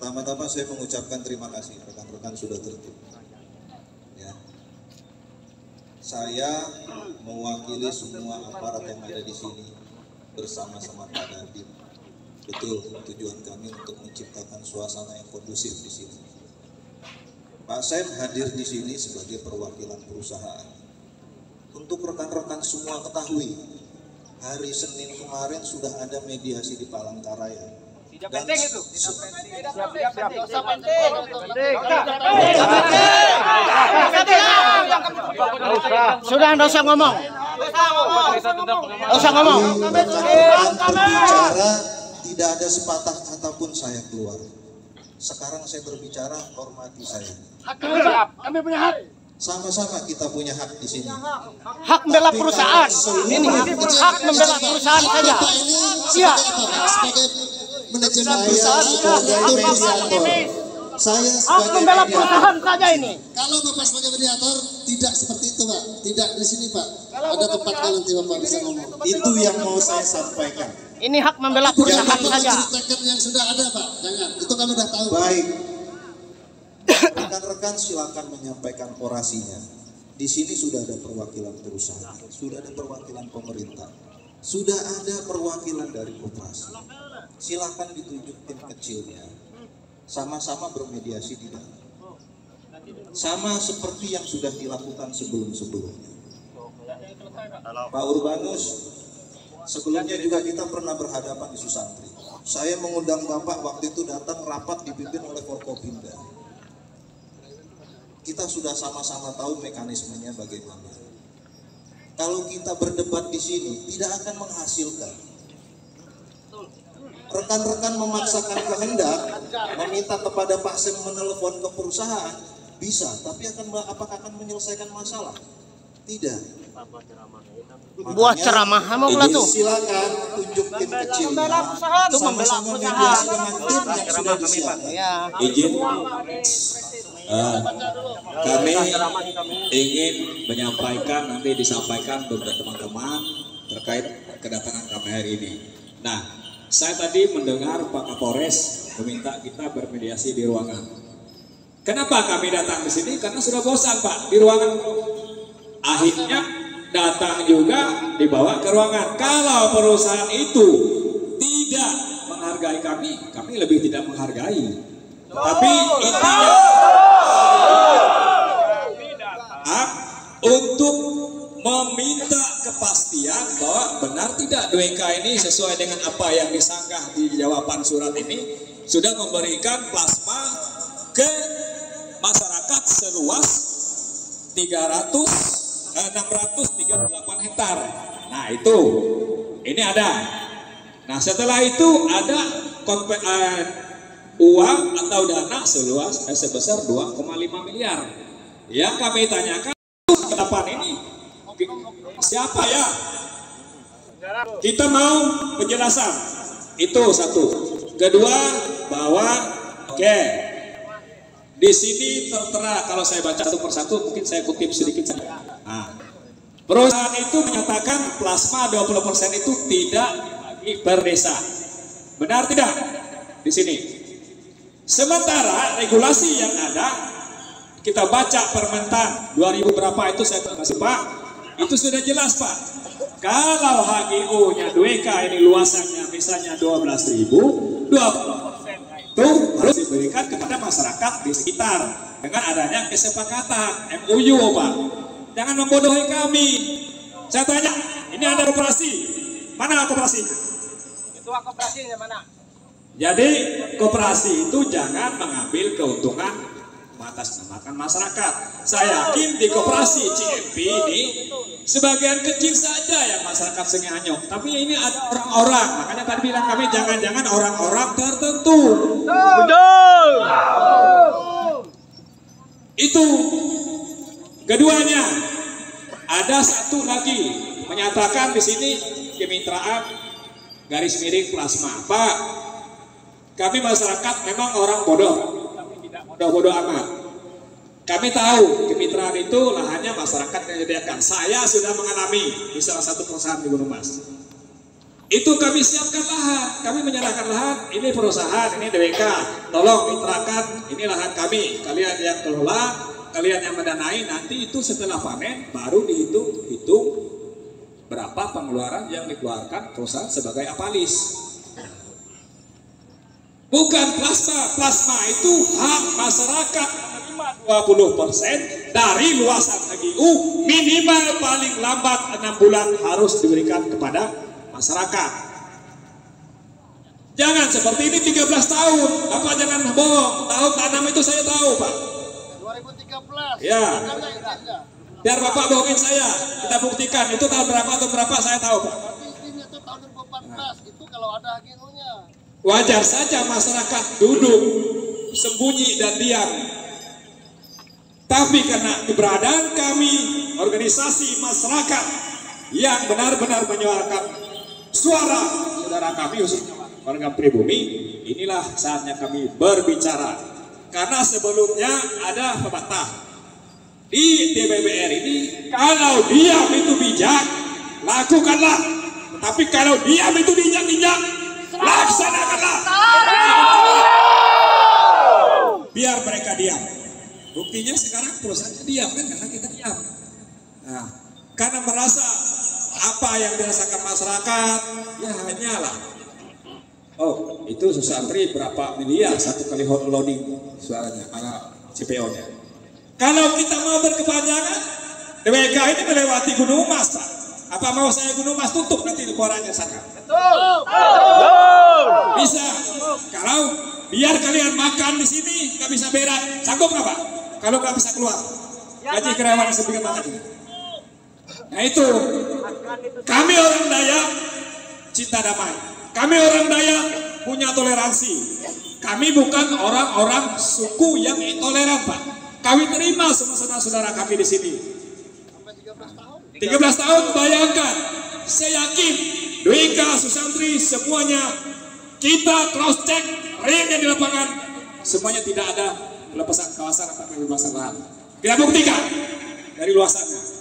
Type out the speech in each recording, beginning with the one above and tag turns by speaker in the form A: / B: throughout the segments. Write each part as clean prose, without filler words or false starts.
A: Pertama-tama saya mengucapkan terima kasih rekan-rekan sudah tertib. Ya. Saya mewakili semua aparat yang ada di sini bersama-sama Pak Dandim. Betul, tujuan kami untuk menciptakan suasana yang kondusif di sini. Pak Saib hadir di sini sebagai perwakilan perusahaan. Untuk rekan-rekan semua ketahui, hari Senin kemarin sudah ada mediasi di Palangkaraya.
B: Tidak penting itu.
C: Sudah, nggak usah ngomong. Nggak usah ngomong.
A: Berbicara tidak ada sepatah kata pun saya keluar. Sekarang saya berbicara, hormati saya.
C: Kami punya hak.
A: Sama-sama kita punya hak di sini.
C: Hak membela perusahaan. Ini hak membela perusahaan saja. Iya.
A: Sebagai manajemen perusahaan, saya
C: Hak membela perusahaan saja ini.
D: Kalau Bapak sebagai mediator tidak seperti itu, Pak. Tidak di sini, Pak. Ada tempatnya nanti Bapak bisa ngomong.
A: Itu yang mau saya sampaikan.
C: Ini hak membela perusahaan saja.
D: Ceritakan yang sudah ada, Pak. Jangan. Itu kami sudah tahu.
A: Baik. Rekan-rekan silakan menyampaikan orasinya. Di sini sudah ada perwakilan perusahaan, sudah ada perwakilan pemerintah, sudah ada perwakilan dari koperasi. Silakan ditunjuk tim kecilnya. Sama-sama bermediasi di dalam. Sama seperti yang sudah dilakukan sebelum-sebelumnya. Pak Urbanus, sebelumnya juga kita pernah berhadapan di Susantri. Saya mengundang Bapak waktu itu datang rapat dipimpin oleh Forkopimda. Kita sudah sama-sama tahu mekanismenya bagaimana. Kalau kita berdebat di sini tidak akan menghasilkan. Rekan-rekan memaksakan kehendak, meminta kepada Pak Sem menelepon ke perusahaan, bisa, tapi apakah akan menyelesaikan masalah? Tidak.
C: Buat ceramah mau lah tuh.
A: Silakan tunjuk tim kecilnya. Sama-sama mediasi dengan tim yang sudah disiapkan.
C: Ya.
E: Izin, kami ingin menyampaikan, nanti disampaikan beberapa teman-teman terkait kedatangan kami hari ini. Nah, saya tadi mendengar Pak Kapolres meminta kita bermediasi di ruangan. Kenapa kami datang di sini? Karena sudah bosan, Pak, di ruangan. Akhirnya datang juga dibawa ke ruangan. Kalau perusahaan itu tidak menghargai kami, kami lebih tidak menghargai. Tapi intinya untuk meminta kepastian bahwa benar tidak DWK ini sesuai dengan apa yang disanggah di jawaban surat ini sudah memberikan plasma ke masyarakat seluas 638 hektar. Nah itu, ini ada. Nah setelah itu ada uang atau dana sebesar 2,5 miliar. Yang kami tanyakan, kapan ini? Siapa ya? Kita mau penjelasan. Itu satu. Kedua, bahwa di sini tertera, kalau saya baca satu persatu, mungkin saya kutip sedikit saja. Nah, perusahaan itu menyatakan plasma 20% itu tidak dibagi per desa. Benar tidak? Di sini. Sementara regulasi yang ada, kita baca Permentan 2000 berapa itu saya kasih Pak, itu sudah jelas Pak. Kalau HGO-nya DWK ini luasannya misalnya 12.000, 20% itu harus diberikan kepada masyarakat di sekitar dengan adanya kesepakatan MOU Pak. Jangan membodohi kami. Saya tanya, ini ada koperasi, mana koperasi?
B: Ketua koperasinya mana?
E: Jadi koperasi itu jangan mengambil keuntungan mengatasnamakan masyarakat. Saya yakin di koperasi CMP ini sebagian kecil saja yang masyarakat Senganyok, tapi ini ada orang-orang. Makanya tadi bilang kami jangan-jangan orang-orang tertentu.
C: Betul.
E: Itu keduanya. Ada satu lagi menyatakan di sini kemitraan garis miring plasma. Pak, kami masyarakat memang orang bodoh. Bodoh amat. Kami tahu kemitraan itu lahannya masyarakat yang menyediakan. Saya sudah mengalami di salah satu perusahaan di Gunung Mas. Itu kami siapkan lahan, kami menyerahkan lahan, ini perusahaan, ini DWK, tolong diterapkan, ini lahan kami, kalian yang kelola, kalian yang mendanai, nanti itu setelah panen baru dihitung berapa pengeluaran yang dikeluarkan perusahaan sebagai apalis. Bukan plasma itu hak masyarakat menerima 20% dari luasan HGU, minimal paling lambat 6 bulan harus diberikan kepada masyarakat. Jangan seperti ini 13 tahun. Bapak jangan bohong. Tahun tanam itu saya tahu, Pak.
D: 2013.
E: Ya.
D: Mana izinnya?
E: Biar Bapak bohongin saya. Kita buktikan itu tahun berapa saya tahu, Pak.
D: Tapi izinnya itu tahun 2014. Itu kalau ada HGU-nya.
E: Wajar saja masyarakat duduk sembunyi dan diam. Tapi karena keberadaan kami, organisasi masyarakat yang benar-benar menyuarakan suara saudara kami, khususnya warga pribumi, inilah saatnya kami berbicara. Karena sebelumnya ada pepatah di TBBR ini, kalau diam itu bijak, lakukanlah. Tetapi kalau diam itu diinjak-injak, laksanakanlah. Biar mereka diam. Buktinya sekarang perusahaannya diam kan, karena kita diam. Nah, karena merasa apa yang dirasakan masyarakat, ya hanyalah, oh itu Susantri berapa miliar satu kali loading suaranya, CPO-nya. Kalau kita mau berkepanjangan, DWK ini melewati Gunung Mas, Pak. Apa mau saya Gunung Mas tutup nanti suaranya sana? Bisa. Kalau biar kalian makan di sini nggak bisa berak, sanggup nggak Pak? Kalau nggak bisa keluar, gaji karyawan sebagai makan ini. Nah itu, kami orang Dayak cinta damai. Kami orang Dayak punya toleransi. Kami bukan orang-orang suku yang intoleran, Pak. Kami terima semua saudara-saudara kami di sini. 13 tahun, bayangkan. Saya yakin, DWK, Susantri, semuanya kita cross check realnya di lapangan. Semuanya tidak ada pelepasan kawasan atau pembebasan lahan. Kita buktikan dari luasannya.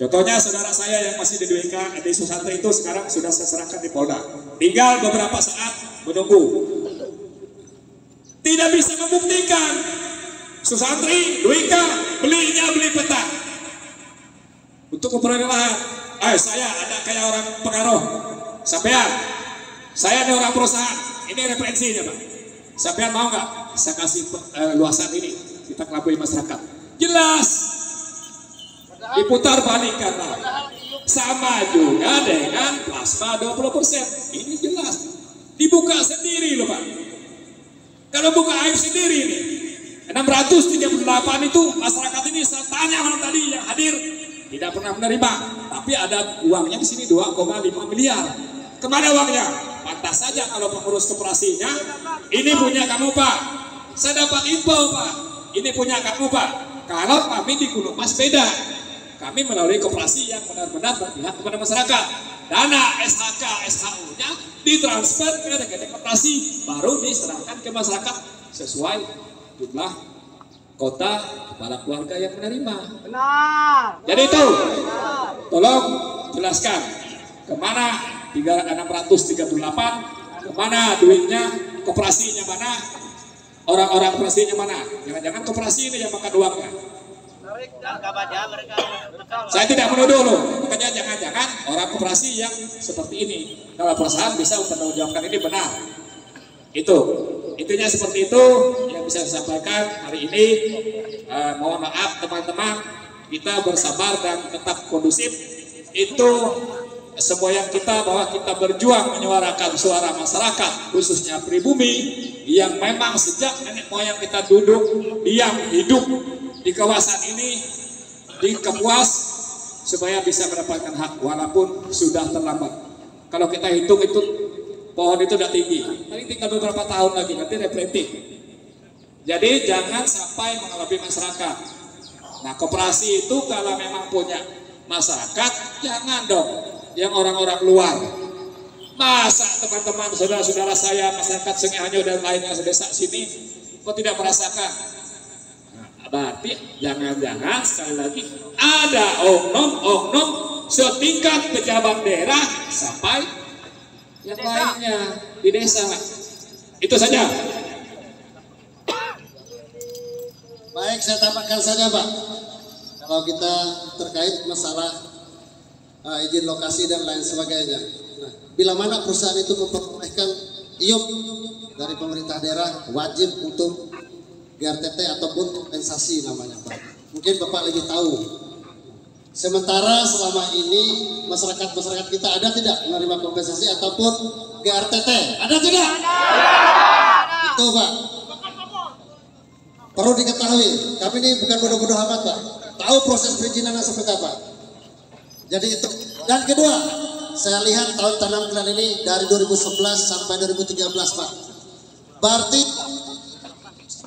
E: Contohnya saudara saya yang masih di DWK, di Susantri itu sekarang sudah saya serahkan di Polda. Tinggal beberapa saat menunggu. Tidak bisa membuktikan. Susantri, DWK, beli peta. Untuk memperoleh lahan. Saya ada kayak orang pengaruh. Sampean, saya ada orang perusahaan. Ini referensinya, Pak. Sampean mau nggak? Saya kasih luasan ini. Kita kelabui masyarakat. Jelas. Diputar balikan lah. Sama juga dengan plasma 20%. Ini jelas. Dibuka sendiri loh Pak. Kalau buka aib sendiri ini. 638 itu masyarakat ini saya tanya orang tadi yang hadir tidak pernah menerima. Tapi ada uangnya di sini 2,5 miliar. Kemana uangnya? Pantas saja kalau pengurus koperasinya. Ini punya kamu Pak. Saya dapat info Pak. Ini punya kamu Pak. Kalau kami di Gunung Mas beda. Kami melalui koperasi yang benar-benar berpihak kepada masyarakat. Dana SHK, SHU-nya ditransfer ke koperasi, baru diserahkan ke masyarakat sesuai jumlah kota kepala keluarga yang menerima.
B: Benar.
E: Jadi itu, tolong jelaskan kemana 638, kemana duitnya, koperasinya mana, orang-orang koperasinya mana. Jangan-jangan koperasi ini yang makan uangnya. Saya tidak menuduh loh, makanya jangan-jangan orang koperasi yang seperti ini. Kalau perusahaan bisa mempertanggungjawabkan ini benar. Itu, intinya seperti itu yang bisa saya sampaikan hari ini. Mohon maaf teman-teman, kita bersabar dan tetap kondusif. Itu semua yang kita bahwa kita berjuang menyuarakan suara masyarakat, khususnya pribumi yang memang sejak nenek moyang kita duduk, diam, hidup di kawasan ini, di Kapuas, supaya bisa mendapatkan hak walaupun sudah terlambat. Kalau kita hitung itu pohon itu udah tinggi, tapi tinggal beberapa tahun lagi nanti replanting. Jadi jangan sampai mengalami masyarakat. Nah koperasi itu kalau memang punya masyarakat, jangan dong yang orang-orang luar. Masa teman-teman saudara-saudara saya masyarakat Sengahanyo dan lainnya desa sini kok tidak merasakan? Berarti jangan-jangan sekali lagi ada oknum-oknum setingkat pejabat daerah sampai yang lainnya di desa. Itu saja.
D: Baik, saya tambahkan saja Pak. Kalau kita terkait masalah izin lokasi dan lain sebagainya. Nah, bila mana perusahaan itu memperolehkan IUP dari pemerintah daerah, wajib untuk GRTT ataupun kompensasi namanya Pak. Mungkin Bapak lebih tahu. Sementara selama ini masyarakat kita ada tidak menerima kompensasi ataupun GRTT? Ada tidak? Itu Pak. Perlu diketahui, kami ini bukan bodoh-bodoh amat Pak. Tahu proses perizinannya seperti apa. Jadi itu. Dan kedua, saya lihat tahun tanam kalian ini dari 2011 sampai 2013 Pak. Berarti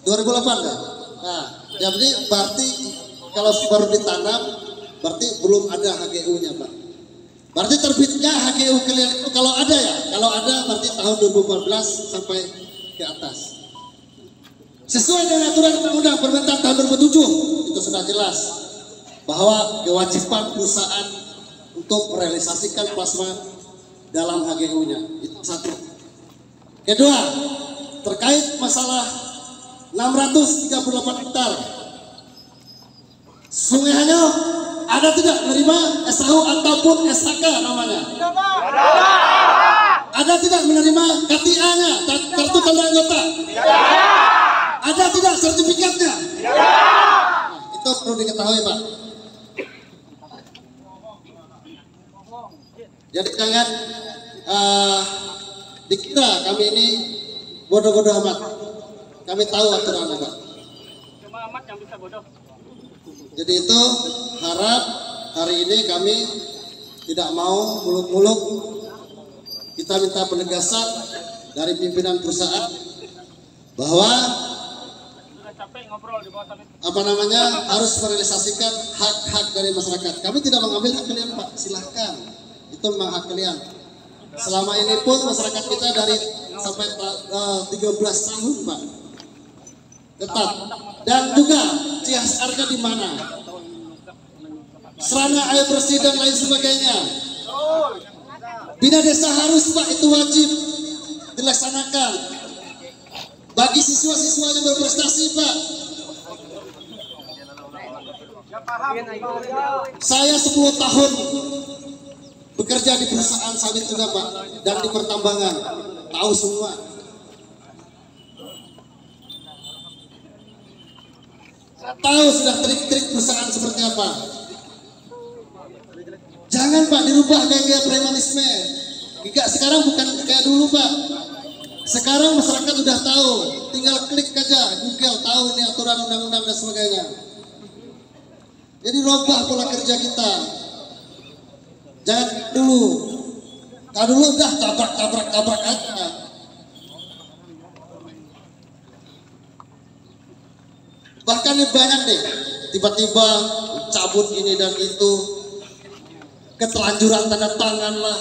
D: 2008 kan? Nah, jadi berarti kalau baru ditanam, berarti belum ada HGU-nya Pak. Berarti terbitnya HGU kalian itu kalau ada ya? Kalau ada berarti tahun 2014 sampai ke atas. Sesuai dengan aturan undang-undang pemerintah tahun 2007 itu sudah jelas bahwa kewajiban perusahaan untuk merealisasikan plasma dalam HGU-nya itu satu. Kedua, terkait masalah 638 hektar Sungai Hanyo ada tidak menerima SHU ataupun SHK namanya? Ada tidak menerima KTA-nya, kartu tanda anggota? Ada tidak sertifikatnya? Nah, itu perlu diketahui Pak. Jadi jangan dikira kami ini bodoh-bodoh amat. Kami tahu aturannya Pak.
C: Cuma amat yang bisa bodoh.
D: Jadi itu harap hari ini kami tidak mau muluk-muluk. Kita minta penegasan dari pimpinan perusahaan bahwa apa namanya harus merealisasikan hak-hak dari masyarakat. Kami tidak mengambil hak kalian Pak, silahkan. Itu memang hak kalian. Selama ini pun masyarakat kita dari sampai 13 tahun Pak. Tetap. Dan juga CSR-nya di mana? Sarana air bersih dan lain sebagainya. Bina desa harus Pak, itu wajib dilaksanakan. Bagi siswa-siswa yang berprestasi Pak. Saya 10 tahun bekerja di perusahaan sawit juga Pak, dan di pertambangan, tahu semua. Saya tahu sudah trik-trik perusahaan seperti apa. Jangan Pak dirubah gaya premanisme. Enggak, sekarang bukan kayak dulu Pak. Sekarang masyarakat sudah tahu, tinggal klik aja Google, tahu ini aturan undang-undang dan sebagainya. Jadi robah pola kerja kita. Jangan dulu. Kalau dulu udah tabrak aja. Bahkan ini banyak deh, tiba-tiba cabut ini dan itu, ketelanjuran tanda tangan lah.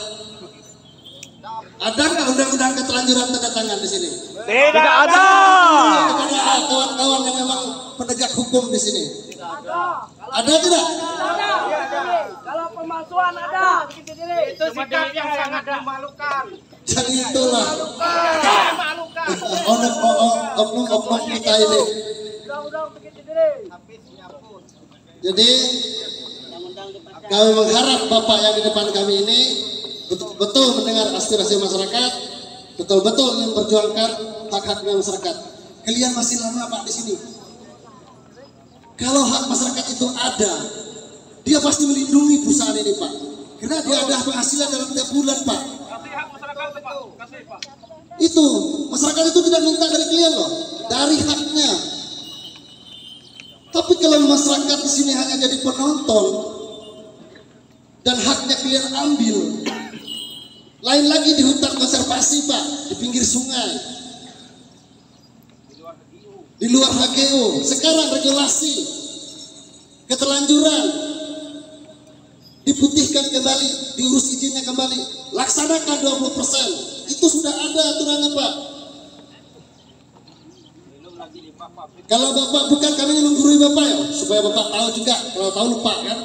D: Ada nggak undang-undang ketelanjuran tanda tangan di sini?
C: Tidak ada.
D: Kepada kawan-kawan yang memang penegak hukum di sini. Ada tidak?
B: Kalau pemalsuan ada. Itu sikap yang sangat memalukan.
D: Jadi itulah oknum kita ini. Jadi kami mengharap Bapak yang di depan kami ini betul-betul mendengar aspirasi masyarakat, betul-betul ingin memperjuangkan hak-haknya masyarakat. Kalian masih lama Pak di sini. Kalau hak masyarakat itu ada, dia pasti melindungi perusahaan ini Pak. Karena dia ada penghasilan dalam tiap bulan Pak. Itu masyarakat itu tidak minta dari kalian loh, dari haknya. Tapi kalau masyarakat di sini hanya jadi penonton dan haknya kalian ambil, lain lagi di hutan konservasi Pak, di pinggir sungai, di luar HGU. Sekarang regulasi keterlanjuran diputihkan kembali, diurus izinnya kembali, laksanakan 20%. Itu sudah ada aturannya Pak. Kalau Bapak bukan, kami menggurui Bapak ya, supaya Bapak tahu juga. Kalau tahu lupa kan.